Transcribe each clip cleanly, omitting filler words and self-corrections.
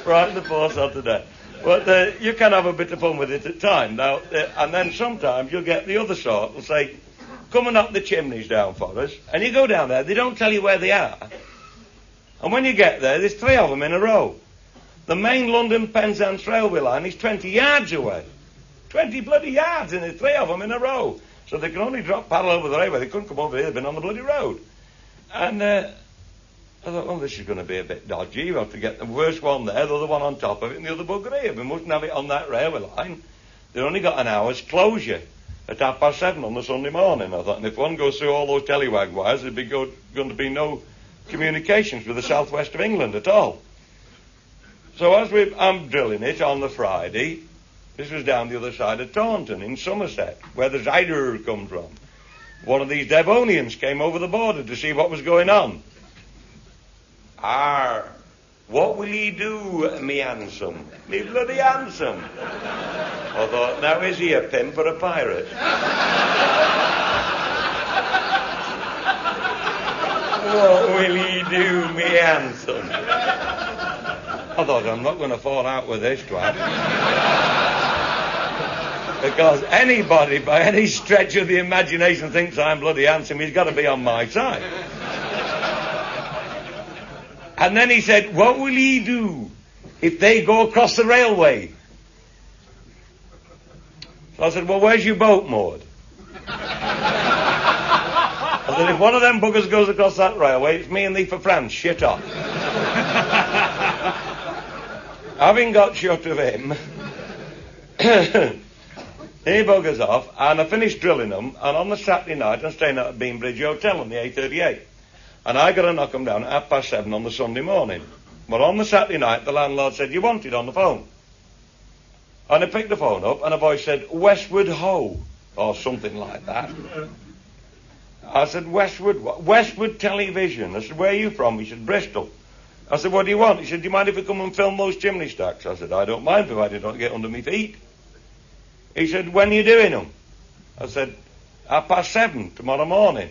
Right in the force of today. But you can have a bit of fun with it at times. Now, and then sometimes you'll get the other sort will say, come and knock the chimneys down for us. And you go down there, they don't tell you where they are. And when you get there, there's 3 of them in a row. The main London Penzance railway line is 20 yards away. 20 bloody yards, and there's 3 of them in a row. So they can only drop paddle over the railway. They couldn't come over here, they've been on the bloody road. And I thought, well, this is going to be a bit dodgy. You have to get the worst one there, the other one on top of it, and the other bugger here. We mustn't have it on that railway line. They've only got an hour's closure at 7:30 on the Sunday morning. I thought, and if one goes through all those tellywag wires, there'd be going to be no communications with the southwest of England at all. So as I'm drilling it on the Friday, this was down the other side of Taunton in Somerset, where the Zyder comes from. One of these Devonians came over the border to see what was going on. What will ye do, me handsome? Me bloody handsome. I thought, now is he a pimp or a pirate? What will ye do, me handsome? I thought, I'm not going to fall out with this twat. Because anybody, by any stretch of the imagination, thinks I'm bloody handsome, he's got to be on my side. And then he said, what will ye do if they go across the railway? So I said, well, where's your boat moored? I said, if one of them buggers goes across that railway, it's me and thee for France, shit off. Having got shut of him, he buggers off, and I finished drilling them, and on the Saturday night I'm staying at a Beambridge Hotel on the A38. And I got to knock them down at 7:30 on the Sunday morning. But on the Saturday night, the landlord said, you want it on the phone? And I picked the phone up, and a voice said, Westward Ho, or something like that. I said, Westward what? Westward Television. I said, where are you from? He said, Bristol. I said, what do you want? He said, do you mind if we come and film those chimney stacks? I said, I don't mind, provided I don't get under my feet. He said, when are you doing them? I said, 7:30 tomorrow morning.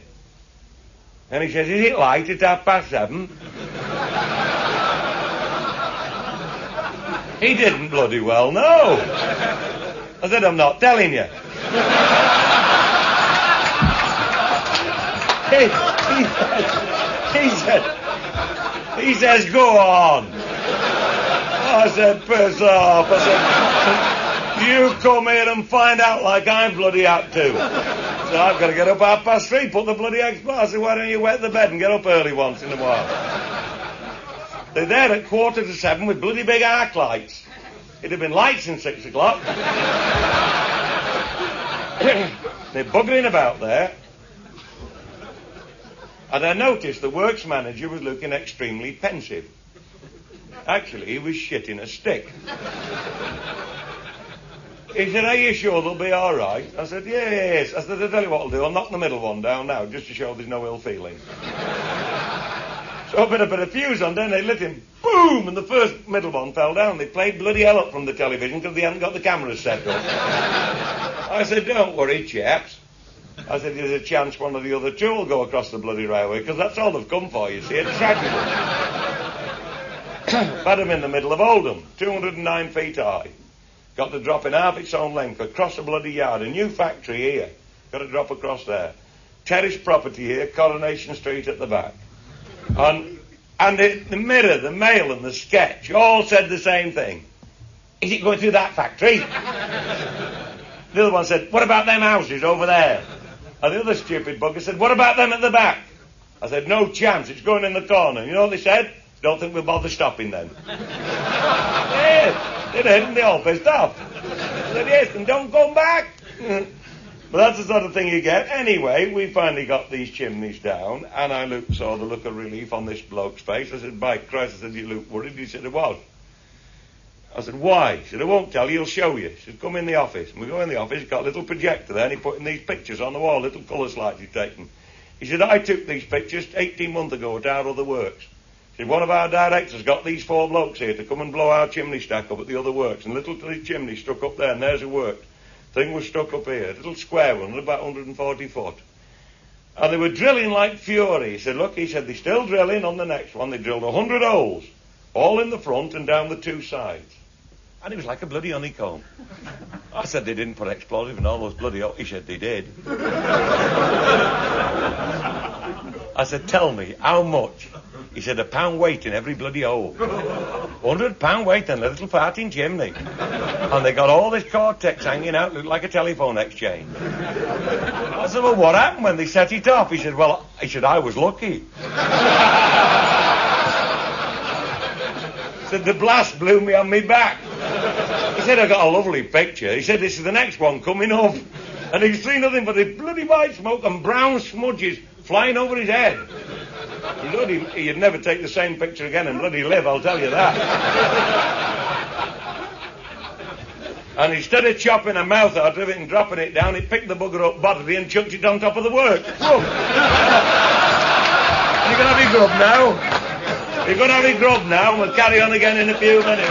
And he says, is it light at 7:30? He didn't bloody well know. I said, I'm not telling you. He says, go on. I said, piss off. I said, you come here and find out like I'm bloody had to. So I've got to get up 3:30, put the bloody eggs by. I said, why don't you wet the bed and get up early once in a while? They're there at 7:15 with bloody big arc lights. It'd have been lights in 6 o'clock. They're buggering about there. And I noticed the works manager was looking extremely pensive. Actually, he was shitting a stick. He said, are you sure they'll be all right? I said, yes. I said, I'll tell you what I'll do. I'll knock the middle one down now, just to show there's no ill feeling. So I put a bit of fuse on, then they lit him. Boom! And the first middle one fell down. They played bloody hell up from the television because they hadn't got the cameras set up. I said, don't worry, chaps. I said, there's a chance one of the other 2 will go across the bloody railway, because that's all they've come for, you see. It's tragedy. Had them in the middle of Oldham, 209 feet high. Got to drop in half its own length across the bloody yard. A new factory here. Got to drop across there. Terrace property here, Coronation Street at the back. And the Mirror, the Mail and the Sketch all said the same thing. Is it going through that factory? The other one said, what about them houses over there? And the other stupid bugger said, what about them at the back? I said, no chance, it's going in the corner. You know what they said? Don't think we'll bother stopping then. Yes, they did, and they all pissed off. I said, yes, and don't come back. But that's the sort of thing you get. Anyway, we finally got these chimneys down, and I saw the look of relief on this bloke's face. I said, by Christ, I said, you look worried? He said, I was. I said, why? He said, I won't tell you, he'll show you. He said, come in the office. And we go in the office, he's got a little projector there, and he's putting these pictures on the wall, little colour slides he's taken. He said, I took these pictures 18 months ago at our other works. He said, one of our directors got these 4 blokes here to come and blow our chimney stack up at the other works, and little chimney stuck up there, and there's a work. Thing was stuck up here, a little square one, about 140 foot. And they were drilling like fury. He said, look, he said, they're still drilling on the next one. They drilled 100 holes. all in the front and down the two sides. And it was like a bloody honeycomb. I said they didn't put explosive in all those bloody... He said they did. I said, tell me, how much? He said, £1 weight in every bloody hole. £100 weight in a little farting chimney. And they got all this cortex hanging out, looked like a telephone exchange. I said, well, what happened when they set it off? He said, I was lucky. He said, the blast blew me on me back. He said, I got a lovely picture. He said, this is the next one coming up. And he's seen nothing but the bloody white smoke and brown smudges flying over his head. Bloody, he'd never take the same picture again and bloody live, I'll tell you that. And instead of chopping a mouth out of it and dropping it down, he picked the bugger up bodily and chucked it on top of the work. Look. You're going to have your grub now. You're going to have your grub now, and we'll carry on again in a few minutes.